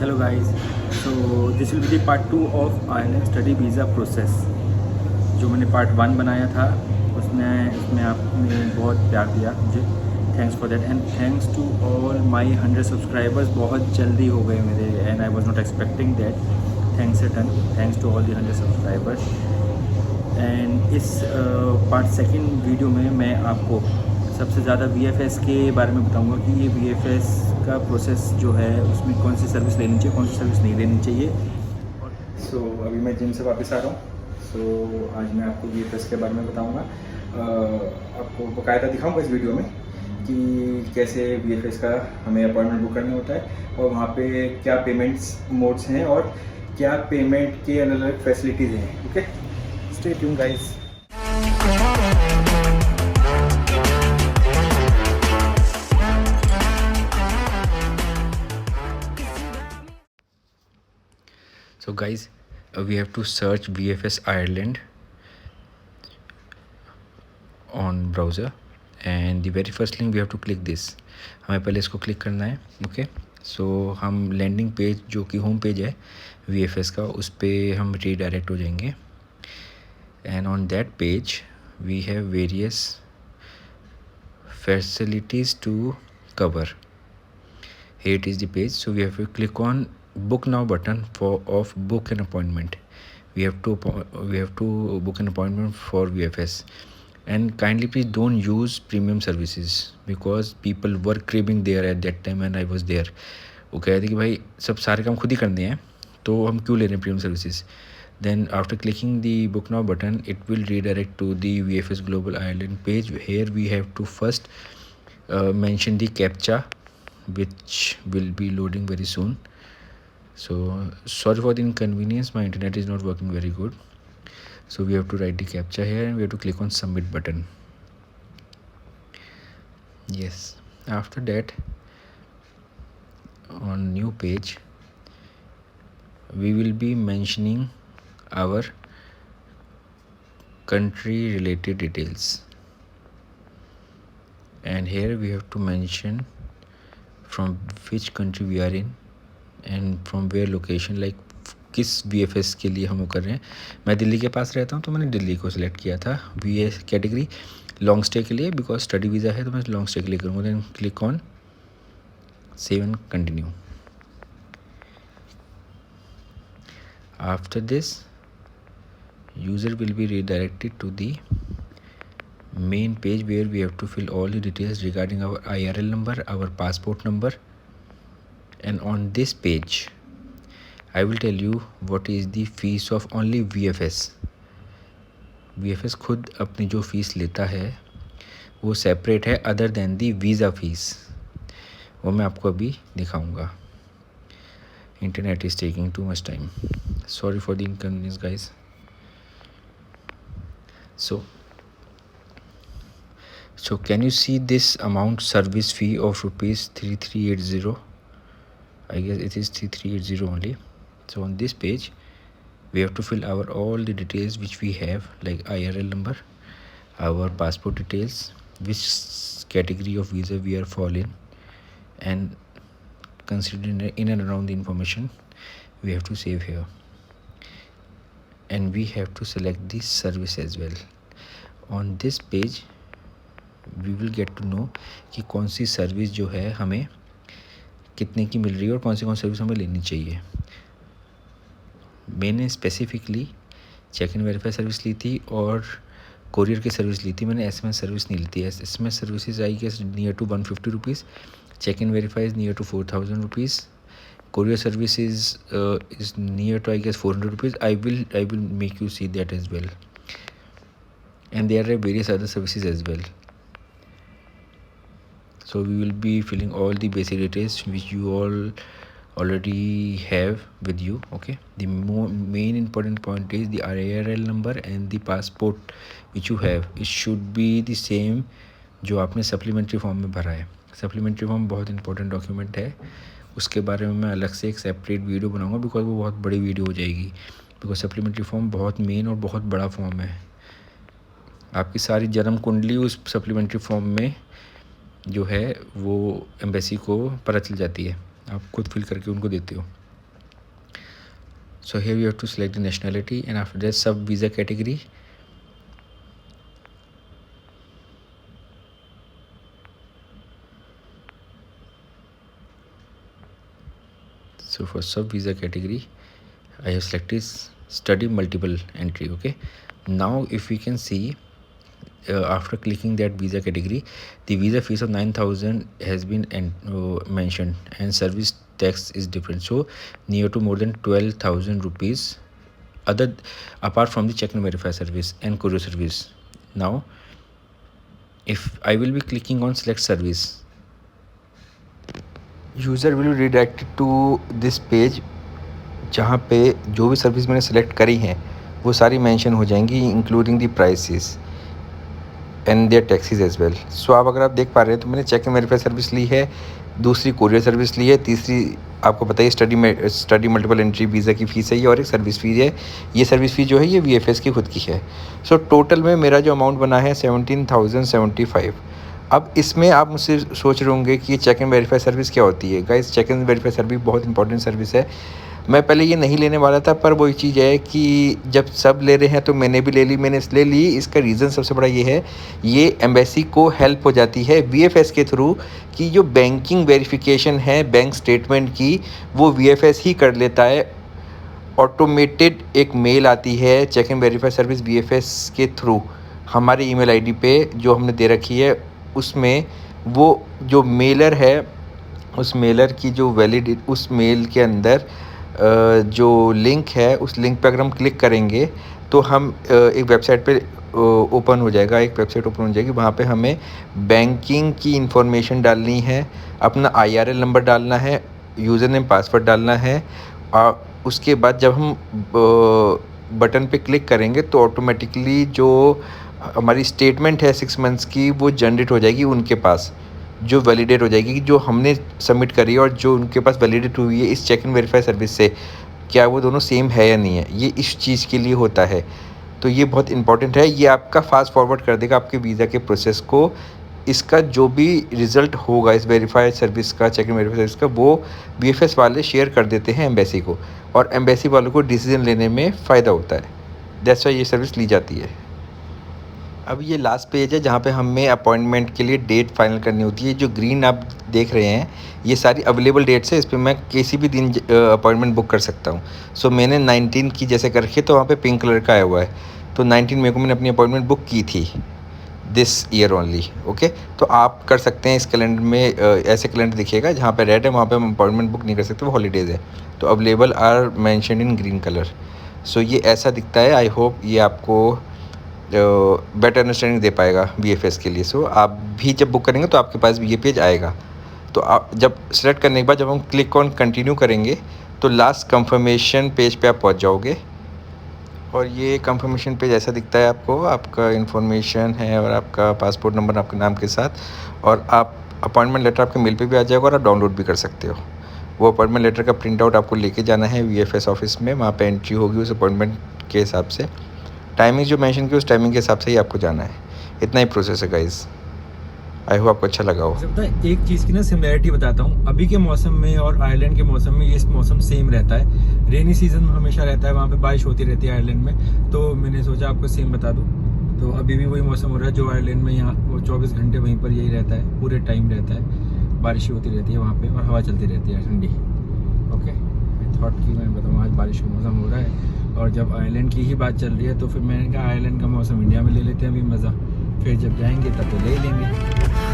Hello guys, so this will be the part 2 of Ireland study visa process. जो मैंने part 1 बनाया था उसमें आपने बहुत प्यार दिया मुझे, thanks for that and thanks to all my 100 subscribers. बहुत जल्दी हो गए मेरे and I was not expecting that. Thanks a ton, thanks to all the 100 subscribers. And इस पार्ट सेकंड वीडियो में मैं आपको सबसे ज़्यादा VFS के बारे में बताऊंगा कि ये VFS का प्रोसेस जो है उसमें कौन सी सर्विस लेनी चाहिए, कौन सी सर्विस नहीं लेनी चाहिए। सो अभी मैं जिम से वापस आ रहा हूँ। सो आज मैं आपको VFS के बारे में बताऊंगा। आपको बाकायदा दिखाऊंगा इस वीडियो में कि कैसे VFS का हमें अपॉइंटमेंट बुक करना होता है और वहाँ पे क्या पेमेंट्स मोड्स हैं और क्या पेमेंट के अलग अलग फैसिलिटीज़ हैं। Okay, stay tune guys. So guys, we have to search VFS Ireland on browser and the very first link we have to click this। हमें पहले इसको क्लिक करना है। ओके, सो हम लैंडिंग पेज जो कि होम पेज है VFS का, उस पर हम रीडायरेक्ट हो जाएंगे and on that page we have various facilities to cover. Here it is the page, so we have to click on book now button of book an appointment. We have to book an appointment for VFS and kindly please don't use premium services because people were craving there at that time and I was there. वो कह रहे थे कि भाई सब सारे काम खुद ही करने हैं तो हम क्यों ले रहे हैं premium services. Then after clicking the book now button, it will redirect to the VFS Global Ireland page. Here we have to first mention the CAPTCHA, which will be loading very soon. So sorry for the inconvenience, my internet is not working very good. So we have to write the CAPTCHA here and we have to click on submit button. Yes, after that on new page we will be mentioning our country related details and here we have to mention from which country we are in and from where location, like किस VFS के लिए हम वो कर रहे हैं। मैं दिल्ली के पास रहता हूँ तो मैंने दिल्ली को सिलेक्ट किया था VA कैटेगरी लॉन्ग स्टे के लिए, बिकॉज स्टडी वीज़ा है तो मैं लॉन्ग स्टे के लिए करूँगा। Then click on save and continue. After this user will be redirected to the main page where we have to fill all the details regarding our IRL number, our passport number, and on this page I will tell you what is the fees of only VFS। VFS खुद अपनी जो fees लेता है वो separate है other than दी visa fees, वो मैं आपको अभी दिखाऊंगा। Internet is taking too much time, sorry for the inconvenience guys. So can you see this amount service fee of rupees 3380? I guess it is 3380 only. So on this page we have to fill all the details which we have, like IRL number, our passport details, which category of visa we are falling, and considering in and around the information we have to save here, and we have to select this service as well। On this page we will get to know कि कौन सी service जो है हमें कितने की मिल रही है और कौन सी सर्विस हमें लेनी चाहिए। मैंने स्पेसिफिकली चेक इन वेरीफाई सर्विस ली थी और कोरियर की सर्विस ली थी, मैंने SMS सर्विस नहीं ली थी। SMS services I guess near to 150 rupees, check in verify is near to 4000 rupees, courier service is near to I guess 400 rupees। I will make you see that as well, and there are various other services as well। So we will be filling all the basic details which you all already have with you। Okay, the main important point is the IRL number and the passport which you have, it should be the same जो आपने supplementary form में भरा है। Supplementary form बहुत important document है, उसके बारे में मैं अलग से एक सेपरेट वीडियो बनाऊंगा बिकॉज वो बहुत बड़ी वीडियो हो जाएगी, बिकॉज सप्लीमेंट्री फॉर्म बहुत मेन और बहुत बड़ा फॉर्म है। आपकी सारी जन्म कुंडली उस सप्लीमेंट्री फॉर्म में जो है वो एम्बेसी को पता चल जाती है, आप खुद फिल करके उनको देते हो। So here you have to select the nationality, and after that sub visa category. So for sub visa category I have selected study multiple entry. Okay, now if we can see, after clicking that visa category, the visa fees of 9,000 has been mentioned, and service tax is different, so near to more than 12,000 rupees other apart from the check and verify service and courier service. Now if I will be clicking on select service, user will be redirected to this page, जहाँ पे जो भी service मैंने select करी हैं वो सारी mention हो जाएंगी, including the prices and their taxes as well. So आप अगर आप देख पा रहे हैं तो मैंने चेक एंड वेरीफाई सर्विस ली है, दूसरी कोरियर सर्विस ली है, तीसरी आपको बताइए स्टडी मल्टीपल एंट्री वीज़ा की फ़ीस है ये, और एक सर्विस फ़ीस है. ये सर्विस फ़ीस जो है ये VFS की खुद की है. सो टोटल में मेरा जो अमाउंट बना है 17,075. अब इसमें आप मुझसे सोच रहे होंगे कि ये चेक एंड वेरीफाई सर्विस क्या होती है. Guys, check and verify service बहुत इंपॉर्टेंट सर्विस है. मैं पहले ये नहीं लेने वाला था, पर वही चीज़ है कि जब सब ले रहे हैं तो मैंने भी ले ली. मैंने इसलिए ली, इसका रीज़न सबसे बड़ा ये है, ये एम्बेसी को हेल्प हो जाती है VFS के थ्रू कि जो बैंकिंग वेरिफिकेशन है बैंक स्टेटमेंट की, वो VFS ही कर लेता है. ऑटोमेटेड एक मेल आती है check and verify service VFS के थ्रू हमारे ईमेल आईडी पे जो हमने दे रखी है. उसमें वो जो मेलर है, उस मेलर की जो उस मेल के अंदर जो लिंक है, उस लिंक पे अगर हम क्लिक करेंगे तो हम एक वेबसाइट पे ओपन हो जाएगा, एक वेबसाइट ओपन हो जाएगी. वहाँ पे हमें बैंकिंग की इंफॉर्मेशन डालनी है, अपना IRL नंबर डालना है, यूज़र नेम पासवर्ड डालना है. उसके बाद जब हम बटन पे क्लिक करेंगे तो ऑटोमेटिकली जो हमारी स्टेटमेंट है 6 मंथ्स की वो जनरेट हो जाएगी उनके पास, जो वैलिडेट हो जाएगी कि जो हमने सबमिट करी है और जो उनके पास वैलिडेट हुई है इस चेक एंड वेरीफाई सर्विस से, क्या वो दोनों सेम है या नहीं है. ये इस चीज़ के लिए होता है. तो ये बहुत इंपॉर्टेंट है. ये आपका फास्ट फॉरवर्ड कर देगा आपके वीज़ा के प्रोसेस को. इसका जो भी रिज़ल्ट होगा इस वेरीफाइड सर्विस का, चेक एंड वेरीफाई सर्विस का, वो VFS वाले शेयर कर देते हैं एम्बेसी को, और एम्बेसी वालों को डिसीजन लेने में फ़ायदा होता है. दैट्स वाई ये सर्विस ली जाती है. अब ये लास्ट पेज है जहाँ पे हमें अपॉइंटमेंट के लिए डेट फाइनल करनी होती है. जो ग्रीन आप देख रहे हैं ये सारी अवेलेबल डेट्स है. इस पर मैं किसी भी दिन अपॉइंटमेंट बुक कर सकता हूँ. सो मैंने 19 की जैसे कर रखी है तो वहाँ पे पिंक कलर का आया हुआ है. तो 19 मई को मैंने अपनी अपॉइंटमेंट बुक की थी, दिस ईयर ओनली. ओके, तो आप कर सकते हैं. इस कैलेंडर में ऐसे कैलेंडर दिखेगा जहाँ पे रेड है, वहाँ पे हम अपॉइंटमेंट बुक नहीं कर सकते, वो हॉलीडेज़ है. तो available are mention in green colour. So ये ऐसा दिखता है. आई होप ये आपको बेटर अंडरस्टैंडिंग दे पाएगा VFS के लिए. सो आप भी जब बुक करेंगे तो आपके पास भी ये पेज आएगा. तो आप जब सेलेक्ट करने के बाद जब हम क्लिक ऑन कंटिन्यू करेंगे तो लास्ट कंफर्मेशन पेज पे आप पहुंच जाओगे, और ये कंफर्मेशन पेज ऐसा दिखता है आपको. आपका इन्फॉर्मेशन है और आपका पासपोर्ट नंबर आपके नाम के साथ, और आप अपॉइंटमेंट लेटर आपके मेल पे भी आ जाएगा और आप डाउनलोड भी कर सकते हो. वो अपॉइंटमेंट लेटर का प्रिंट आउट आपको लेके जाना है VFS ऑफिस में. वहाँ पे एंट्री होगी उस अपॉइंटमेंट के हिसाब से. टाइमिंग जो मेंशन की उस टाइमिंग के हिसाब से ही आपको जाना है. इतना ही प्रोसेस है गाइस. आई होप आपको अच्छा लगा हो. एक चीज़ की ना सिमिलरिटी बताता हूँ. अभी के मौसम में और आयरलैंड के मौसम में ये मौसम सेम रहता है. रेनी सीजन हमेशा रहता है, वहाँ पे बारिश होती रहती है आयरलैंड में. तो मैंने सोचा आपको सेम बता दूँ. तो अभी भी वही मौसम हो रहा है जो आयरलैंड में. यहाँ वो 24 घंटे वहीं पर यही रहता है, पूरे टाइम रहता है. बारिश होती रहती है वहाँ पर और हवा चलती रहती है ठंडी. ओके, आई थॉट कि मैं बताऊँ आज बारिश का मौसम हो रहा है, और जब आयरलैंड की ही बात चल रही है तो फिर मैंने कहा आयरलैंड का मौसम इंडिया में ले लेते हैं अभी मज़ा. फिर जब जाएंगे तब तो ले लेंगे.